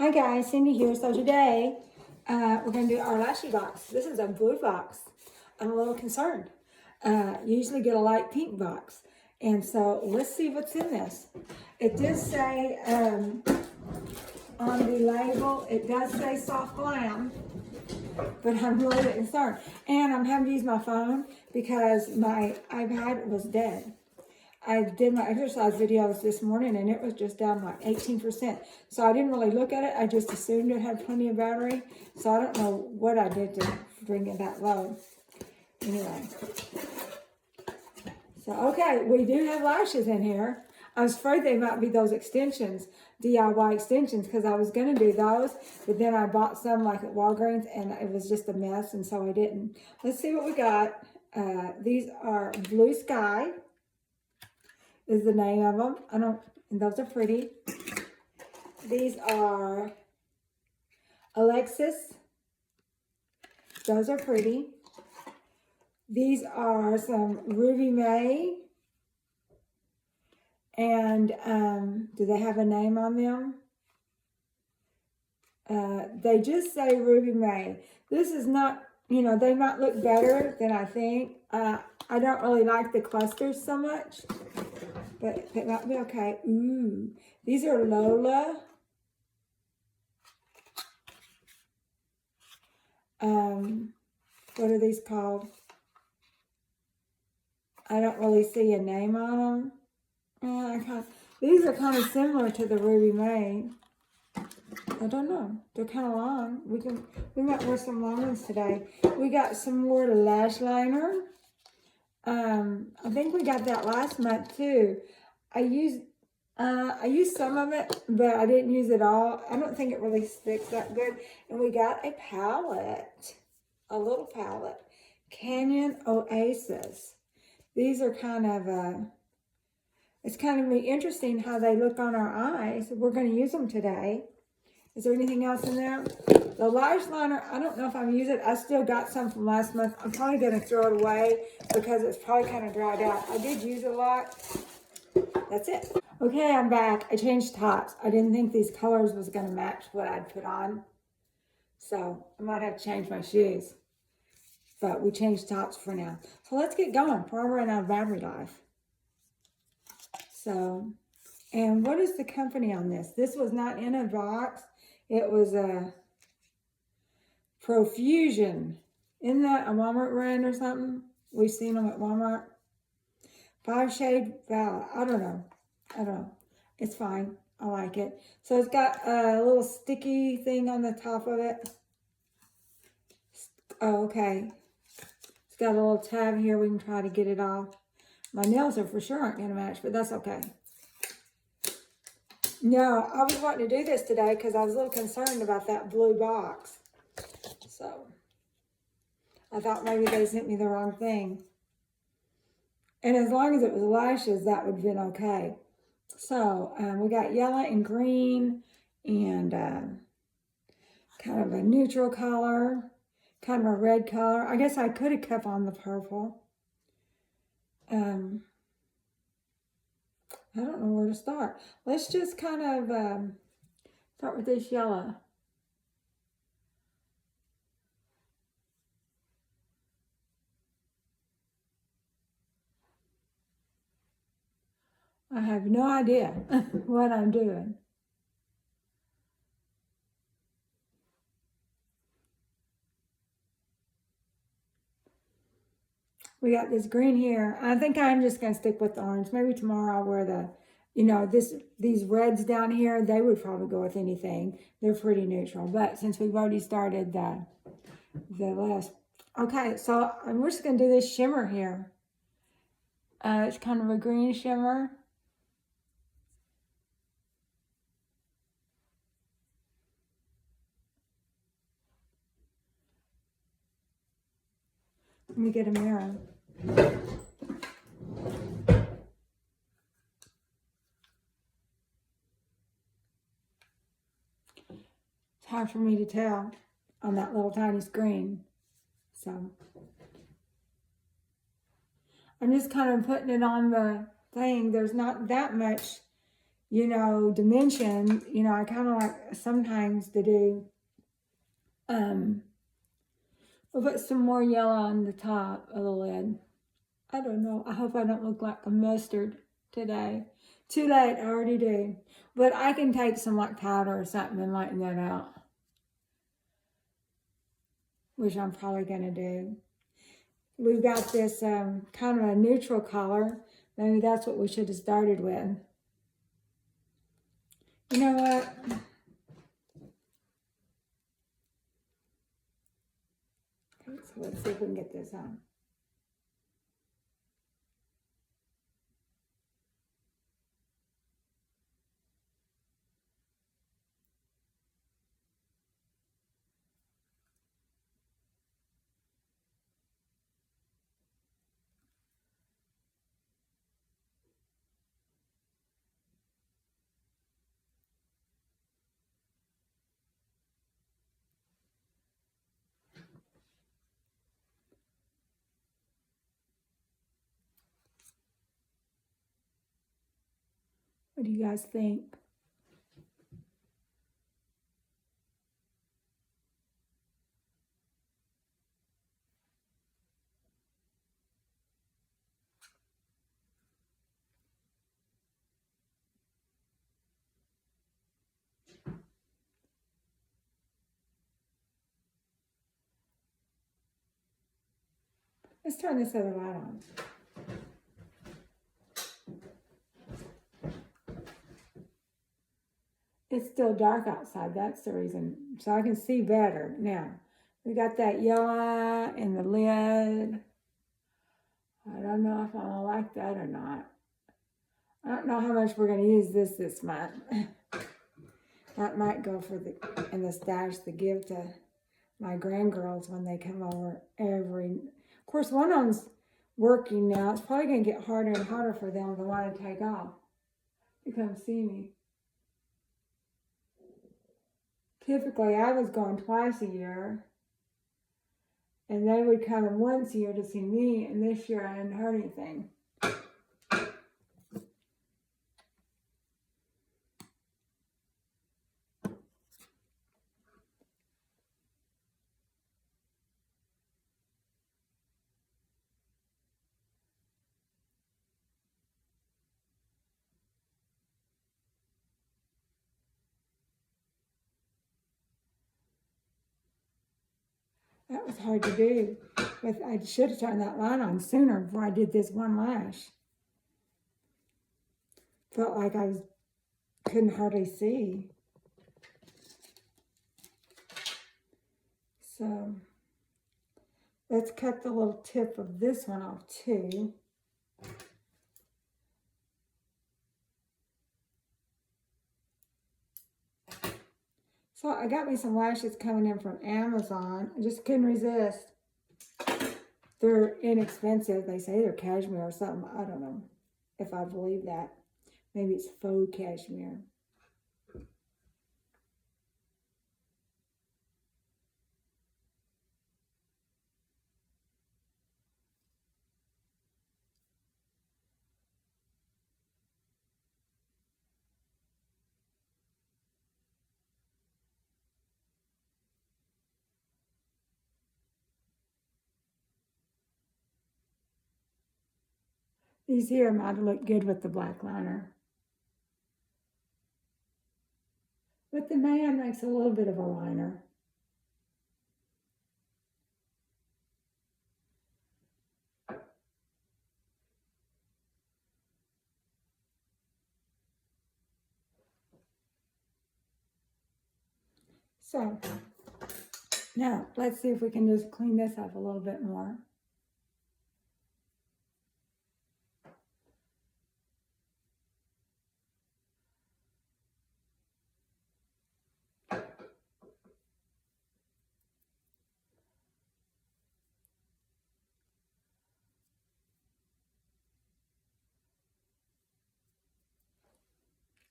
Hi guys, Cindy here. So today we're going to do our LashyBox. This is a blue box. I'm a little concerned. Usually get a light pink box. And so let's see what's in this. It does say on the label, it does say soft glam, but I'm really concerned. And I'm having to use my phone because my iPad was dead. I did my exercise videos this morning and it was just down like 18%. So I didn't really look at it. I just assumed it had plenty of battery. So I don't know what I did to bring it that low. Anyway. So, okay, we do have lashes in here. I was afraid they might be those extensions, DIY extensions, because I was going to do those. But then I bought some like at Walgreens and it was just a mess. And so I didn't. Let's see what we got. These are Blue Sky. Is the name of them. And those are pretty. These are Alexis. Those are pretty. These are some Ruby May. And do they have a name on them? They just say Ruby May. This is not, you know, they might look better than I think. I don't really like the clusters so much. But it might be okay. Ooh, these are Lola. What are these called? I don't really see a name on them. These are kind of similar to the Ruby May. I don't know. They're kind of long. We might wear some long ones today. We got some more lash liner. I think we got that last month too. I used some of it, but I didn't use it all. I don't think it really sticks that good. And we got a palette, a little palette, Canyon Oasis. These are kind of, it's kind of interesting how they look on our eyes. We're going to use them today. Is there anything else in there? The lash liner, I don't know if I'm using it. I still got some from last month. I'm probably going to throw it away because it's probably kind of dried out. I did use it a lot. That's it. Okay, I'm back. I changed tops. I didn't think these colors was going to match what I'd put on. So I might have to change my shoes. But we changed tops for now. So let's get going before I run out of battery life. So, and what is the company on this? This was not in a box. It was a Profusion. Isn't that a Walmart brand or something? We've seen them at Walmart. 5 Shade Violet. I don't know. It's fine. I like it. So it's got a little sticky thing on the top of it. Oh, okay. It's got a little tab here. We can try to get it off. My nails are for sure aren't going to match, but that's okay. No, I was wanting to do this today because I was a little concerned about that blue box. So I thought maybe they sent me the wrong thing. And as long as it was lashes, that would have been okay. So we got yellow and green and kind of a neutral color, kind of a red color. I guess I could have kept on the purple. I don't know where to start. Let's just kind of start with this yellow. I have no idea what I'm doing. We got this green here. I think I'm just going to stick with the orange. Maybe tomorrow I'll wear the, you know, these reds down here. They would probably go with anything. They're pretty neutral. But since we've already started the last. Okay, so we're just going to do this shimmer here. It's kind of a green shimmer. Let me get a mirror. It's hard for me to tell on that little tiny screen. So I'm just kind of putting it on the thing. There's not that much you know, dimension, you know, I kind of like sometimes to do, we'll put some more yellow on the top of the lid. I don't know. I hope I don't look like a mustard today. Too late, I already do. But I can take some like powder or something and lighten that out, which I'm probably going to do. We've got this kind of a neutral color. Maybe that's what we should have started with. You know what? Okay, so let's see if we can get this on. What do you guys think? Let's turn this other light on. It's still dark outside, that's the reason. So I can see better. Now, we got that yellow in the lid. I don't know if I'm gonna like that or not. I don't know how much we're gonna use this month. That might go for in the stash to give to my grandgirls when they come over of course, one of them's working now. It's probably gonna get harder and harder for them to want to take off to come see me. Typically, I was going twice a year, and they would come in once a year to see me, and this year I hadn't heard anything. That was hard to do, but I should have turned that light on sooner before I did this one lash. Felt like couldn't hardly see. So let's cut the little tip of this one off too. So I got me some lashes coming in from Amazon. I just couldn't resist. They're inexpensive. They say they're cashmere or something. I don't know if I believe that. Maybe it's faux cashmere. These here might look good with the black liner. But the man makes a little bit of a liner. So now let's see if we can just clean this up a little bit more.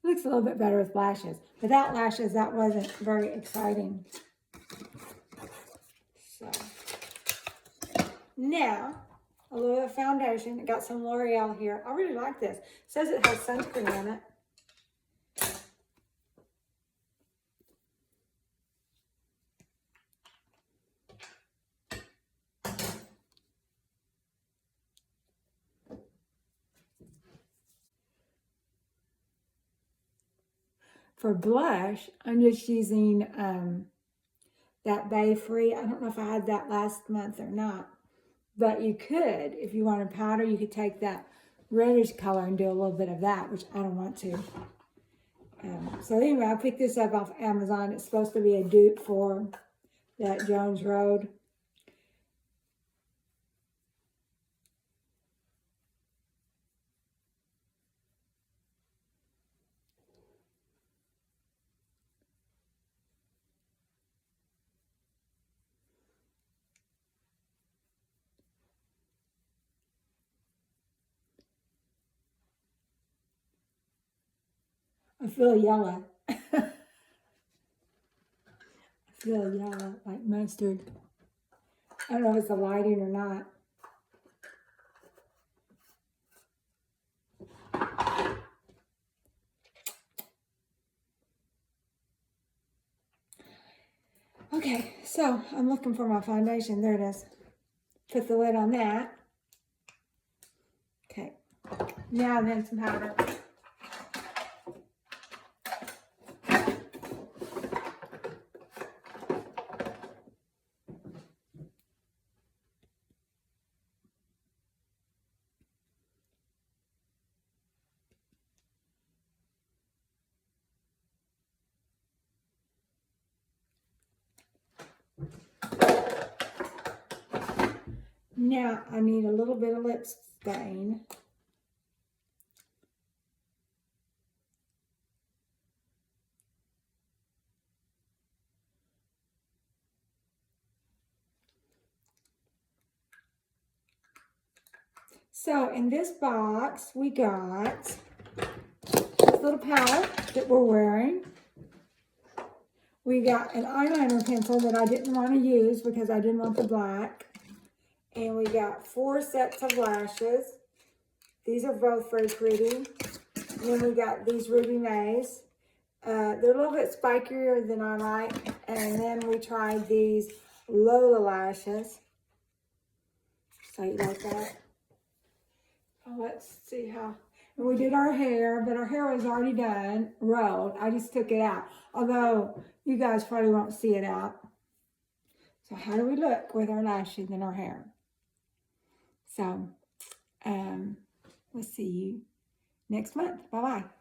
Looks a little bit better with lashes. Without lashes, that wasn't very exciting. So now, a little foundation. I got some L'Oreal here. I really like this. It says it has sunscreen in it. For blush, I'm just using that Bay Free. I don't know if I had that last month or not. But you could, if you wanted powder, you could take that reddish color and do a little bit of that, which I don't want to. So anyway, I picked this up off Amazon. It's supposed to be a dupe for that Jones Road. I feel yellow. I feel yellow, like mustard. I don't know if it's the lighting or not. Okay, so I'm looking for my foundation. There it is. Put the lid on that. Okay, now then some powder. Now I need a little bit of lip stain. So in this box, we got this little palette that we're wearing. We got an eyeliner pencil that I didn't want to use because I didn't want the black. And we got 4 sets of lashes. These are both very pretty. And then we got these Ruby Mays. They're a little bit spikier than I like. And then we tried these Lola lashes. So you like that? Oh, let's see how. And we did our hair, but our hair was already done, rolled. I just took it out. Although you guys probably won't see it out. So how do we look with our lashes and our hair? So, we'll see you next month. Bye-bye.